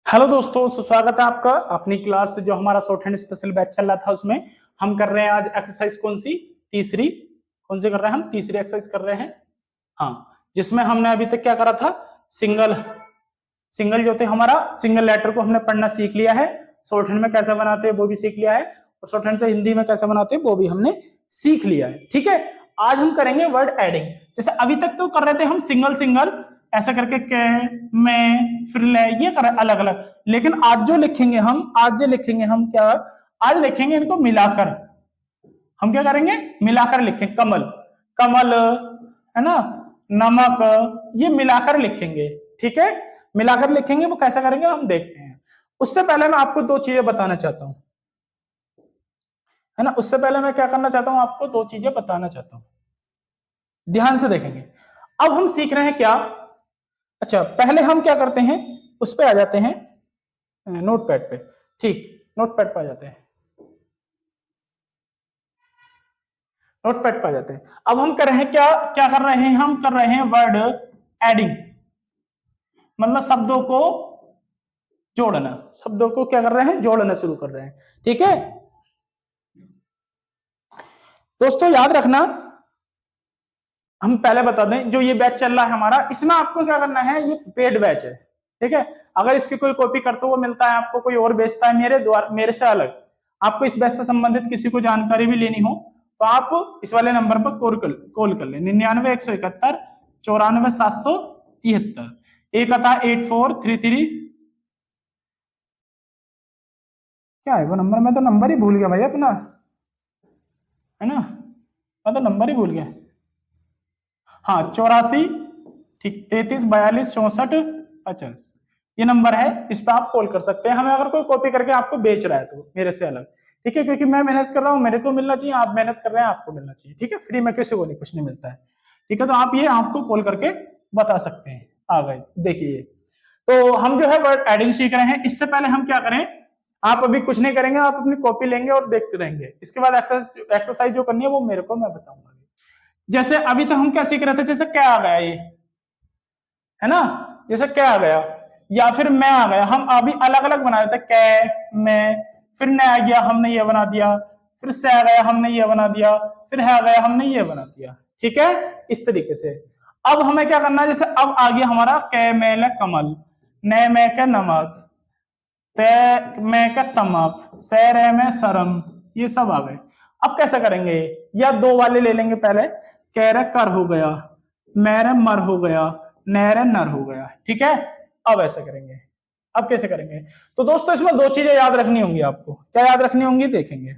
Hello दोस्तों, स्वागत है आपका अपनी क्लास जो हमारा शॉर्ट हैंड स्पेशल बैच चल रहा था उसमें हम कर रहे हैं आज एक्सरसाइज तीसरी कौन सी कर रहे हैं हम तीसरी एक्सरसाइज कर रहे हैं। हाँ, जिसमें हमने अभी तक क्या करा था, सिंगल सिंगल जो थे हमारा सिंगल लेटर को हमने पढ़ना सीख लिया है, शॉर्ट हैंड में कैसे बनाते हैं वो भी सीख लिया है, और शॉर्ट हैंड से हिंदी में कैसे बनाते हैं वो भी हमने सीख लिया है। ठीक है, आज हम करेंगे वर्ड एडिंग। जैसे अभी तक तो कर रहे थे हम सिंगल सिंगल ऐसा करके के में फिर ले ये कर अलग अलग, लेकिन आज जो लिखेंगे हम क्या, आज लिखेंगे इनको मिलाकर। हम क्या करेंगे, मिलाकर लिखेंगे। कमल कमल है ना, नमक, ये मिलाकर लिखेंगे। ठीक है, मिलाकर लिखेंगे। वो कैसे करेंगे हम देखते हैं। उससे पहले मैं आपको दो चीजें बताना चाहता हूं, है ना। उससे पहले मैं क्या करना चाहता हूं, आपको दो चीजें बताना चाहता हूं, ध्यान से देखेंगे। अब हम सीख रहे हैं क्या, अच्छा पहले हम क्या करते हैं, उस पे आ जाते हैं नोटपैड पे। ठीक, नोटपैड पे आ जाते हैं, नोटपैड पे आ जाते हैं। अब हम कर रहे हैं क्या, क्या कर रहे हैं, हम कर रहे हैं वर्ड एडिंग, मतलब शब्दों को जोड़ना। शब्दों को क्या कर रहे हैं, जोड़ना शुरू कर रहे हैं। ठीक है दोस्तों, याद रखना, हम पहले बता दें जो ये बैच चल रहा है हमारा, इसमें आपको क्या करना है, ये पेड बैच है। ठीक है, अगर इसकी कोई कॉपी करते हुए मिलता है आपको, कोई और बेचता है मेरे द्वारा, मेरे से अलग, आपको इस बैच से संबंधित किसी को जानकारी भी लेनी हो तो आप इस वाले नंबर पर कॉल कर ले, 99 171 94 773, एक आता 8433। क्या है वो नंबर, मैं तो नंबर ही भूल गया भाई अपना, है ना, मैं तो नंबर ही भूल गया। हाँ 84, ठीक, 33 42 64 50, ये नंबर है, इस पर आप कॉल कर सकते हैं हमें, अगर कोई कॉपी करके आपको बेच रहा है तो मेरे से अलग। ठीक है, क्योंकि मैं मेहनत कर रहा हूँ, मेरे को मिलना चाहिए, आप मेहनत कर रहे हैं, आपको मिलना चाहिए। ठीक है, फ्री में किसी को नहीं, कुछ नहीं मिलता है। ठीक है, तो आप ये आपको कॉल करके बता सकते हैं। आ गए, देखिए, तो हम जो है वर्ड एडिंग सीख रहे हैं। इससे पहले हम क्या करें, आप अभी कुछ नहीं करेंगे, आप अपनी कॉपी लेंगे और देखते रहेंगे। इसके बाद एक्सरसाइज जो करनी है वो मेरे को मैं बताऊंगा। जैसे अभी तो हम क्या सीख रहे थे, जैसे क्या आ गया, ये है ना, जैसे क्या आ गया या फिर मैं आ गया, हम अभी अलग अलग बना देते, कै मैं, फिर न आ गया हमने ये बना दिया, फिर से आ गया हमने ये बना दिया, फिर है आ गया हमने ये बना दिया। ठीक है, इस तरीके से। अब हमें क्या करना है, जैसे अब आ गया हमारा कै मैल कमल, न में का नमक, तय में का तमक, सैर में शरम, ये सब आ गए। अब कैसे करेंगे, या दो वाले ले लेंगे पहले, कैर कर हो गया, मैर मर हो गया, नैर नर हो गया। ठीक है, अब ऐसे करेंगे। अब कैसे करेंगे, तो दोस्तों इसमें दो चीजें याद रखनी होंगी आपको। क्या याद रखनी होंगी, देखेंगे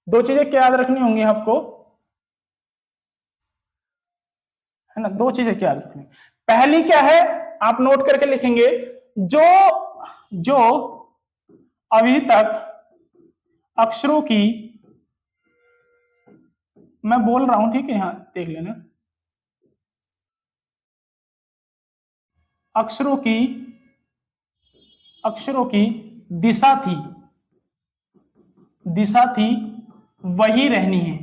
दो चीजें क्या याद रखनी होंगी आपको, है ना। दो चीजें क्या याद रखनी, पहली क्या है, आप नोट करके लिखेंगे, जो जो अभी तक अक्षरों की, मैं बोल रहा हूं, ठीक है, यहां देख लेना, अक्षरों की दिशा थी, वही रहनी है।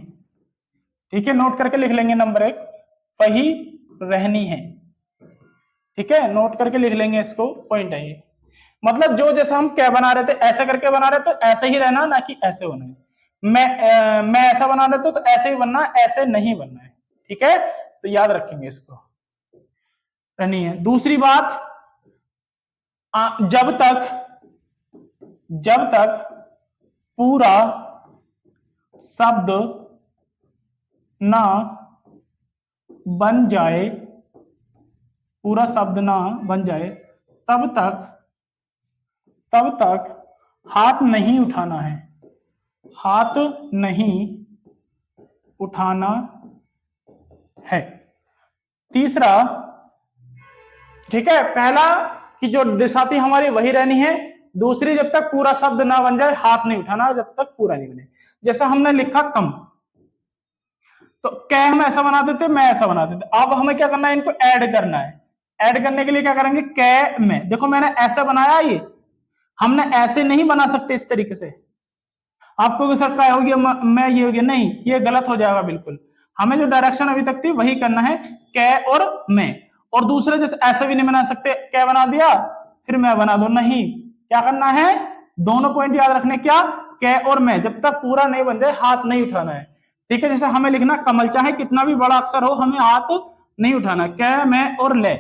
ठीक है, नोट करके लिख लेंगे, नंबर 1 वही रहनी है। ठीक है, नोट करके लिख लेंगे इसको, पॉइंट है ये। मतलब जो जैसा हम क्या बना रहे थे, ऐसे करके बना रहे तो ऐसे ही रहना, ना कि ऐसे होना है। मैं ऐसा बना रहे तो ऐसे ही बनना, ऐसे नहीं बनना है। ठीक है, तो याद रखेंगे इसको, रहनी है। दूसरी बात, जब तक पूरा शब्द ना बन जाए, पूरा शब्द ना बन जाए, तब तक हाथ नहीं उठाना है, हाथ नहीं उठाना है। तीसरा, ठीक है, पहला कि जो दिशा थी हमारी वही रहनी है। दूसरी, जब तक पूरा शब्द ना बन जाए हाथ नहीं उठाना, जब तक पूरा नहीं बने। जैसा हमने लिखा कम, तो कै हम ऐसा बना देते, मैं ऐसा बना देते। अब हमें क्या करना है, इनको ऐड करना है। ऐड करने के लिए क्या करेंगे, कै में, देखो मैंने ऐसा बनाया, ये हमने ऐसे नहीं बना सकते इस तरीके से। आपको सर क्या हो गया, मैं ये हो गया, नहीं, ये गलत हो जाएगा बिल्कुल। हमें जो डायरेक्शन अभी तक थी वही करना है, कै और मैं। और दूसरे जैसे ऐसे भी नहीं बना सकते, क्या बना दिया, फिर मैं बना दो, नहीं, क्या करना है, दोनों पॉइंट याद रखने, क्या, कै और मैं, जब तक पूरा नहीं बन जाए हाथ नहीं उठाना है, ठीक है। जैसे हमें लिखना कमल, चाहे कितना भी बड़ा अक्षर हो, हमें हाथ नहीं उठाना, कै मैं और ले,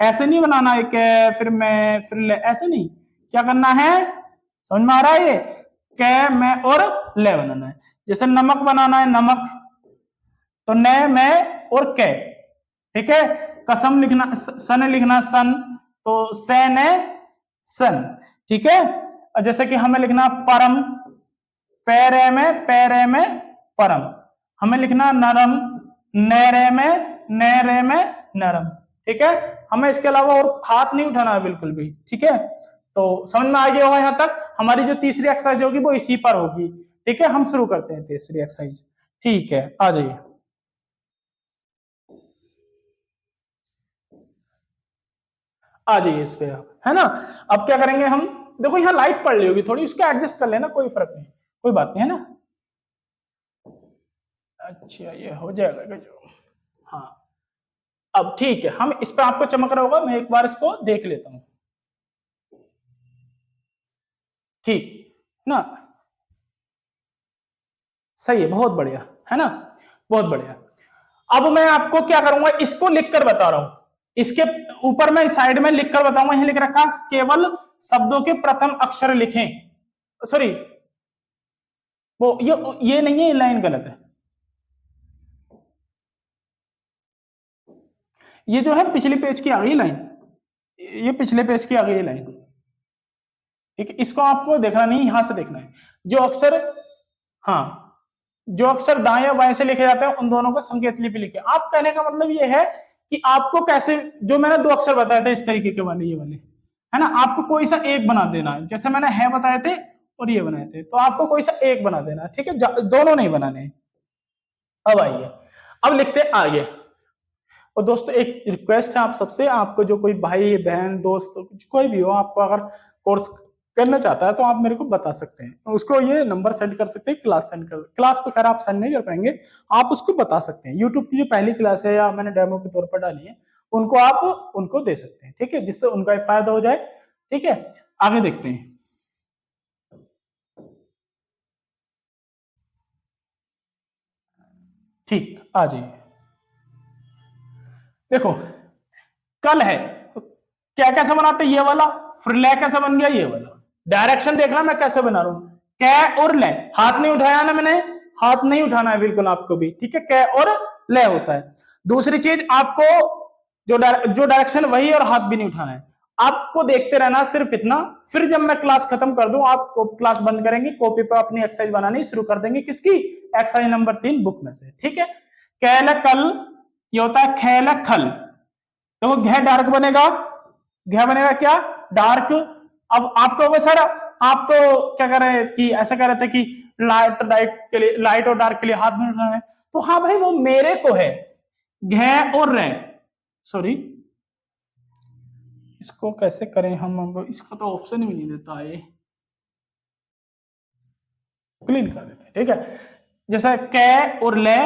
ऐसे नहीं बनाना है, कै फिर मैं फिर ले, ऐसे नहीं, क्या करना है, समझ में आ रहा है ये, कै मैं और ले बनाना है। जैसे नमक बनाना है, नमक, तो न मैं और कै, ठीक है। कसम लिखना, सन लिखना, सन, तो से ने सन, ठीक है। और जैसे कि हमें लिखना परम, पैरे में परम, हमें लिखना नरम, नैरे में नरम, ठीक है। हमें इसके अलावा और हाथ नहीं उठाना है बिल्कुल भी, ठीक है। तो समझ में आ गया होगा यहां तक। हमारी जो तीसरी एक्सरसाइज होगी वो इसी पर होगी, ठीक है। हम शुरू करते हैं तीसरी एक्सरसाइज, ठीक है, आ जाइए। आ जाइए इस पे, है ना। अब क्या करेंगे हम, देखो यहाँ लाइट पड़ रही होगी थोड़ी, उसको एडजस्ट कर लेना, कोई फर्क नहीं, कोई बात नहीं, है ना। अच्छा ये हो जाएगा जो, हाँ अब ठीक है, हम इस पे आपको चमक रहा होगा, मैं एक बार इसको देख लेता हूं, ठीक ना, सही है, बहुत बढ़िया, है ना, बहुत बढ़िया। अब मैं आपको क्या करूंगा, इसको लिखकर बता रहा हूं, इसके ऊपर मैं साइड में लिखकर बताऊंगा, यहां लिख रखा केवल शब्दों के प्रथम अक्षर लिखें, सॉरी वो ये नहीं है, ये लाइन गलत है, ये जो है पिछले पेज की आ गई लाइन, ये पिछले पेज की आ गई लाइन, ठीक है। इसको आपको देखना नहीं, यहां से देखना है, जो अक्षर, हाँ जो अक्षर दाएं या बाएं से लिखे जाते हैं उन दोनों को संकेत लिपि लिखे। आप कहने का मतलब ये है कि आपको कैसे, जो मैंने दो अक्षर बताए थे इस तरीके के वाले, ये वाले, है ना, आपको कोई सा एक बना देना है, जैसे मैंने है बताए थे और ये बनाए थे, तो आपको कोई सा एक बना देना है, ठीक है, दोनों नहीं बनाने हैं। अब आइए, अब लिखते हैं आगे। और दोस्तों एक रिक्वेस्ट है आप सबसे, आपको जो कोई भाई बहन दोस्त कुछ कोई भी हो, आपको अगर कोर्स करना चाहता है तो आप मेरे को बता सकते हैं, उसको ये नंबर सेंड कर सकते हैं, क्लास सेंड कर, क्लास तो खैर आप सेंड नहीं कर पाएंगे, आप उसको बता सकते हैं, यूट्यूब की जो पहली क्लास है या मैंने डेमो के तौर पर डाली है, उनको आप उनको दे सकते हैं, ठीक है, जिससे उनका फायदा हो जाए, ठीक है। आगे देखते हैं, ठीक, आ जाइए। देखो कल है, क्या कैसे बनाते ये वाला, फिर ले कैसे बन गया ये वाला, डायरेक्शन देखना मैं कैसे बना रहा हूं, कै और ले, हाथ नहीं उठाया ना मैंने, हाथ नहीं उठाना है बिल्कुल आपको भी, ठीक है, कै और ले होता है। दूसरी चीज आपको जो डायरेक्शन वही, और हाथ भी नहीं उठाना है, आपको देखते रहना सिर्फ इतना, फिर जब मैं क्लास खत्म कर दूं आप क्लास बंद करेंगे, कॉपी पर अपनी एक्सरसाइज बनानी शुरू कर देंगे, किसकी, एक्सरसाइज नंबर 3 बुक में से, ठीक है। कैल कल, ये होता है खेल खल, तो घ डार्क बनेगा, घ बनेगा क्या, डार्क। अब आपको सर आप तो क्या कर रहे हैं कि ऐसा कह रहे थे कि लाइट के लिए, लाइट और डार्क के लिए हाथ में उठाना है, तो हाँ भाई वो मेरे को है, घ और रे, सॉरी इसको कैसे करें हम, इसका तो ऑप्शन भी नहीं देता है, क्लीन कर देते हैं, ठीक है। जैसे कै और ले,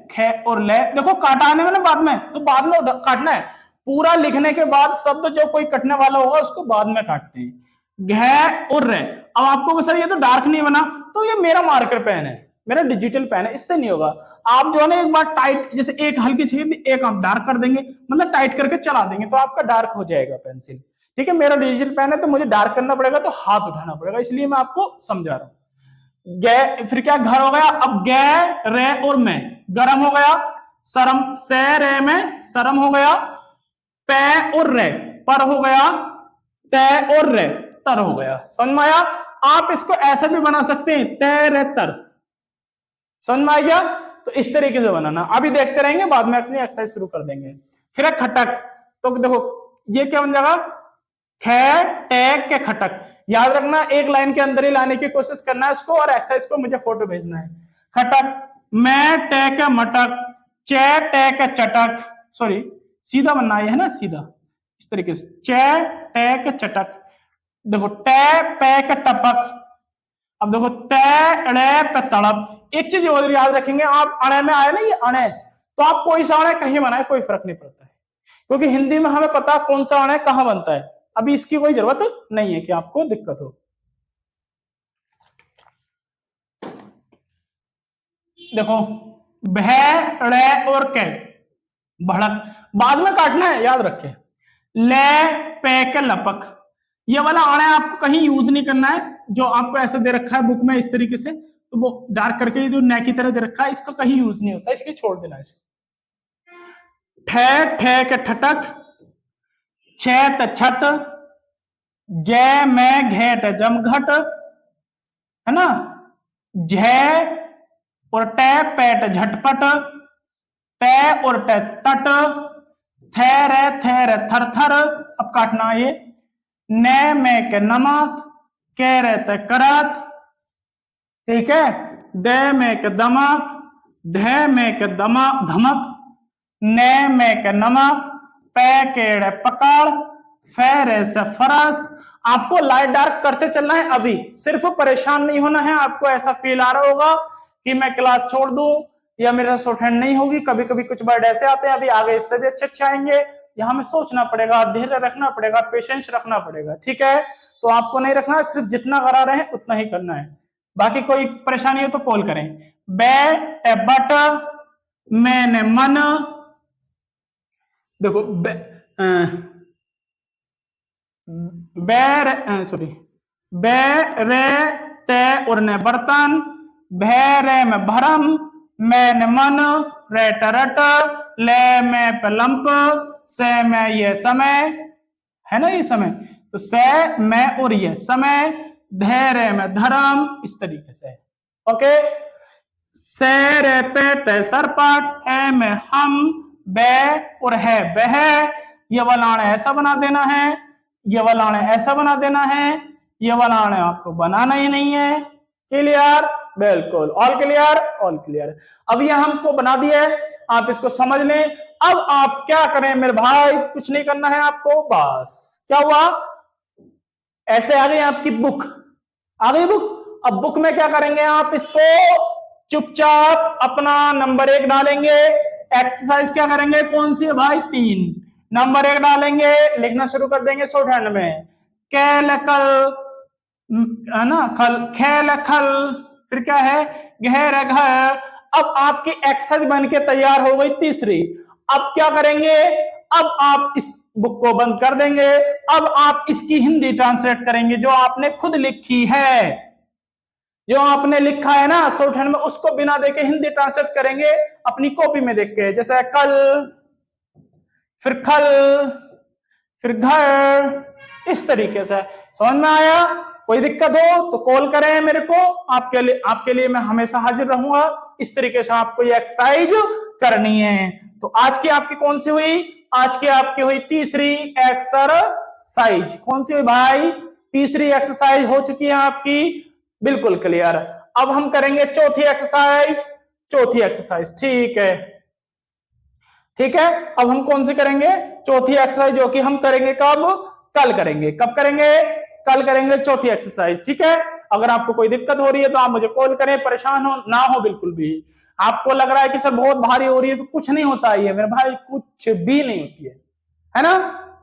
खे और ले, देखो काटाने में ना बाद में, तो बाद में काटना है, पूरा लिखने के बाद शब्द जो कोई कटने वाला होगा उसको बाद में काटते हैं, घ और रे। अब आपको सर ये तो डार्क नहीं बना, तो ये मेरा मार्कर पेन है, मेरा डिजिटल पेन है, इससे नहीं होगा। आप जो है ना एक बार टाइट, जैसे एक हल्की सी एक आप डार्क कर देंगे, मतलब टाइट करके चला देंगे तो आपका डार्क हो जाएगा पेंसिल, ठीक है। मेरा डिजिटल पेन है तो मुझे डार्क करना पड़ेगा, तो हाथ उठाना पड़ेगा, इसलिए मैं आपको समझा रहा हूं। गे फिर क्या घर हो गया, अब गे रे और मैं, गरम हो गया, शरम से रे में शरम हो गया, पै और रे पर हो गया, तय और रे तर हो गया, समझ में आया। आप इसको ऐसे भी बना सकते हैं, तय रे तर, समझ में आ गया। तो इस तरीके से बनाना, अभी देखते रहेंगे, बाद में अपनी एक्सरसाइज शुरू कर देंगे। फिर है खटक, तो देखो ये क्या बन जाएगा, खे टैग के खटक, याद रखना एक लाइन के अंदर ही लाने की कोशिश करना है इसको, और एक्सरसाइज को मुझे फोटो भेजना है। खटक, मैं टै के मटक, चे टै के चटक, सॉरी सीधा बनना है ना, सीधा इस तरीके से, चे टै के चटक। देखो टै पै के टपक, अब देखो तड़े पे तड़प। एक चीज और याद रखेंगे आप, अणे में आए ना ये अणे, तो आप कोई सा अणे कहीं बनाए कोई फर्क नहीं पड़ता है, क्योंकि हिंदी में हमें पता कौन सा अण है कहां बनता है, अभी इसकी कोई जरूरत नहीं है कि आपको दिक्कत हो। देखो भय ड़ और कै भड़क बाद में काटना है, याद रखें। ले पे के लपक, ये वाला अण है आपको कहीं यूज नहीं करना है, जो आपको ऐसे दे रखा है बुक में इस तरीके से, तो वो डार्क करके जो न की तरह दे रखा है, इसका कहीं यूज नहीं होता, इसलिए छोड़ देना इसे। ठे ठे के ठटक, छे त छत, जय में घेट जमघट, है ना, झ और टे पैट झटपट, पे और टे तट, थे थर थर, अब काटना ये। न में के नमक, कह रहे थे करत, ठीक है, दे में के दमक, धे में के दमक धमक, न में के नमक, पे केड़े पकड़, फेरे से फरस। आपको लाइट डार्क करते चलना है, अभी सिर्फ परेशान नहीं होना है। आपको ऐसा फील आ रहा होगा कि मैं क्लास छोड़ दूं या मेरा शॉर्टहैंड नहीं होगी, कभी कभी कुछ वर्ड ऐसे आते हैं, अभी आगे इससे भी अच्छे अच्छे आएंगे, यहाँ में सोचना पड़ेगा, धैर्य रखना पड़ेगा, पेशेंस रखना पड़ेगा, ठीक है। तो आपको नहीं रखना, सिर्फ जितना करा रहे हैं उतना ही करना है, बाकी कोई परेशानी हो तो कॉल करें। बे बट, मैंने मन, देखो सॉरी रे ते और ने बर्तन, भैरे में भरम, मैंने मन, रेट रट, ले में पलंप, से में ये समय, है ना, ये समय, तो से में और ये समय, धैर्य में धर्म, इस तरीके से, ओके। से रे पे सरपट, है में हम, बे और है बह, ये वाला ऐसा बना देना है, ये वाला ऐसा बना देना है, ये वाला आपको बनाना ही नहीं है। क्लियर, बिल्कुल, ऑल क्लियर, ऑल क्लियर। अब ये हमको बना दिया है, आप इसको समझ लें। अब आप क्या करें मेरे भाई, कुछ नहीं करना है आपको, बस क्या हुआ, ऐसे आ गई आपकी बुक, आ गई बुक। अब बुक में क्या करेंगे, आप इसको चुपचाप अपना नंबर 1 डालेंगे, एक्सरसाइज क्या करेंगे, कौन सी है भाई, 3, नंबर 1 डालेंगे, लिखना शुरू कर देंगे शॉर्ट हैंड में, कैल कल, है ना, खल खेल खल, फिर क्या है, घेर घर। अब आपकी एक्सरसाइज बन के तैयार हो गई तीसरी। अब क्या करेंगे, अब आप इस बुक को बंद कर देंगे, अब आप इसकी हिंदी ट्रांसलेट करेंगे, जो आपने खुद लिखी है, जो आपने लिखा है ना शॉर्ट हैंड में, उसको बिना देखे हिंदी ट्रांसलेट करेंगे अपनी कॉपी में देख के, जैसे कल, फिर खल, फिर घर, इस तरीके से। समझ में आया, कोई दिक्कत हो तो कॉल करें मेरे को, आपके लिए मैं हमेशा हाजिर रहूंगा। इस तरीके से आपको ये एक्सरसाइज करनी है। तो आज की आपकी कौन सी हुई, आज की आपकी हुई तीसरी एक्सरसाइज। कौन सी हुई भाई, तीसरी एक्सरसाइज हो चुकी है आपकी, बिल्कुल क्लियर। अब हम करेंगे चौथी एक्सरसाइज, चौथी एक्सरसाइज, ठीक है, ठीक है। अब हम कौन सी करेंगे, चौथी एक्सरसाइज, जो कि हम करेंगे कब, कल करेंगे, कब करेंगे, कल करेंगे चौथी एक्सरसाइज, ठीक है। अगर आपको कोई दिक्कत हो रही है तो आप मुझे कॉल करें, परेशान हो ना हो बिल्कुल भी। आपको लग रहा है कि सर बहुत भारी हो रही है, तो कुछ नहीं होता है मेरे भाई, कुछ भी नहीं होती है ना,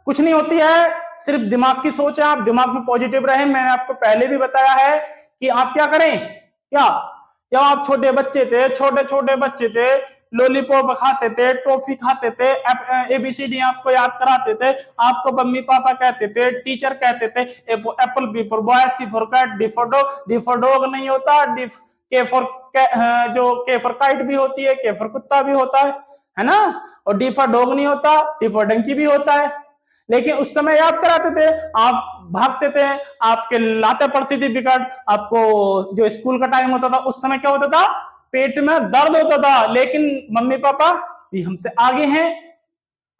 कुछ नहीं होती है, सिर्फ दिमाग की सोच है। आप दिमाग में पॉजिटिव रहे। मैंने आपको पहले भी बताया है कि आप क्या करें, क्या, जब आप छोटे बच्चे थे, छोटे छोटे बच्चे थे, लॉलीपॉप खाते थे, टॉफी खाते थे, ABCD आपको याद कराते थे, आपको मम्मी पापा कहते थे, टीचर कहते थे apple, B for boy, C for cat, D for dog, D for dog नहीं होता, के फॉर काइट भी होती है, के फॉर कुत्ता भी होता है ना, और डी फॉर डॉग नहीं होता, डी फॉर डंकी भी होता है। लेकिन उस समय याद कराते थे, आप भागते थे, आपके लाते पड़ती थी विकट, आपको जो स्कूल का टाइम होता था उस समय क्या होता था, पेट में दर्द होता था। लेकिन मम्मी पापा भी हमसे आगे हैं,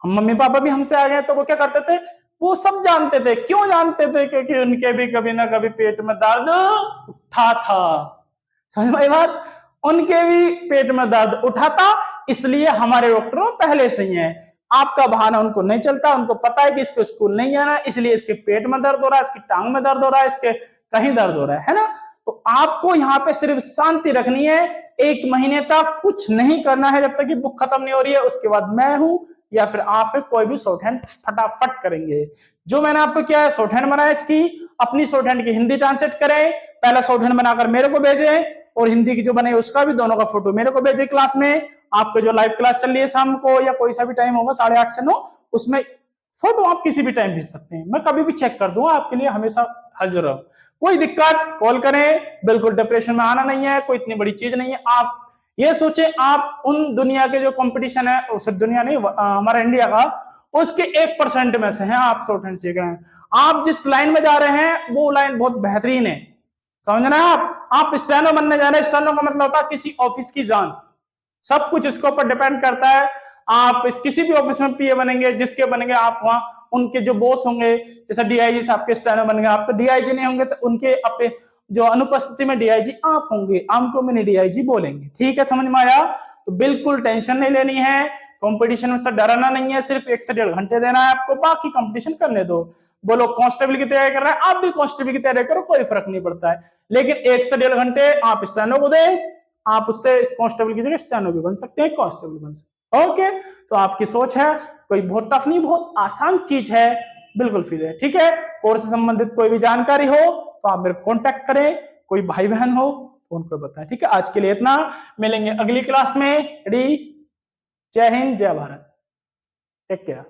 हम मम्मी पापा भी हमसे आगे हैं, तो वो क्या करते थे, वो सब जानते थे। क्यों जानते थे, क्योंकि उनके भी कभी ना कभी पेट में दर्द उठा था। समझ में आई बात, उनके भी पेट में दर्द उठा था, इसलिए हमारे डॉक्टर पहले से ही हैं। आपका बहाना उनको नहीं चलता, उनको पता है कि इसको स्कूल नहीं जाना, इसलिए इसके पेट में दर्द हो रहा है, इसकी टांग में दर्द हो रहा है, इसके कहीं दर्द हो रहा है ना। तो आपको यहाँ पे सिर्फ शांति रखनी है, 1 महीने तक कुछ नहीं करना है, जब तक कि बुक खत्म नहीं हो रही है। उसके बाद मैं हूं, या फिर आप कोई भी शॉर्ट हैंड फटाफट करेंगे। जो मैंने आपको किया है शॉर्ट हैंड बनाया, इसकी अपनी शॉर्ट हैंड की हिंदी ट्रांसलेट करें, पहला शॉर्ट हैंड बनाकर मेरे को भेजें और हिंदी की जो बने उसका भी दोनों का फोटो मेरे को भेजे क्लास में। आपको जो लाइव क्लास चल रही है शाम को या कोई सा भी टाइम होगा 8:30 से 9, उसमें फोटो आप किसी भी टाइम भेज सकते हैं, मैं कभी भी चेक कर दूंगा, आपके लिए हमेशा हाजिर रहो। कोई दिक्कत कॉल करें, बिल्कुल डिप्रेशन में आना नहीं है, कोई इतनी बड़ी चीज नहीं है। आप ये सोचे आप उन दुनिया के जो कंपटीशन है, उस दुनिया नहीं हमारा इंडिया का, उसके 1% में से हैं आप शॉर्ट हैंड सीख रहे हैं। आप जिस लाइन में जा रहे हैं वो लाइन बहुत बेहतरीन है, समझ रहे हैं आप स्टेनो बनने जा रहे हैं। स्टेनो का मतलब होता है किसी ऑफिस की जान, सब कुछ इसके ऊपर डिपेंड करता है। आप किसी भी ऑफिस में पीए बनेंगे, जिसके बनेंगे आप वहां उनके जो बॉस होंगे, जैसे डीआईजी साहब के स्टेनो बन गए, आप तो डीआईजी नहीं होंगे तो उनके अपने जो अनुपस्थिति में डीआईजी आप होंगे, आपको मैंने डीआईजी बोलेंगे। ठीक है, समझ में आया? तो बिल्कुल टेंशन नहीं लेनी है, कंपटीशन में से डरना नहीं है, सिर्फ 1 से 1.5 घंटे देना है आपको, बाकी कंपटीशन करने दो। बोलो कांस्टेबल की तैयारी कर रहे हैं, आप भी कांस्टेबल की तैयारी करो, कोई फर्क नहीं पड़ता है, लेकिन 1 से 1.5 घंटे आप स्टेनो को दें, आप उससे कांस्टेबल की जगह स्टेनो भी बन सकते हैं, कांस्टेबल बन सकते हैं। ओके, तो आपकी सोच है, कोई बहुत टफ नहीं, बहुत आसान चीज है, बिल्कुल फ्री है। ठीक है, कोर्स से संबंधित कोई भी जानकारी हो तो आप मेरे को कॉन्टेक्ट करें, कोई भाई बहन हो तो उनको बताएं। ठीक है, आज के लिए इतना, मिलेंगे अगली क्लास में। जय हिंद, जय भारत, टेक केयर।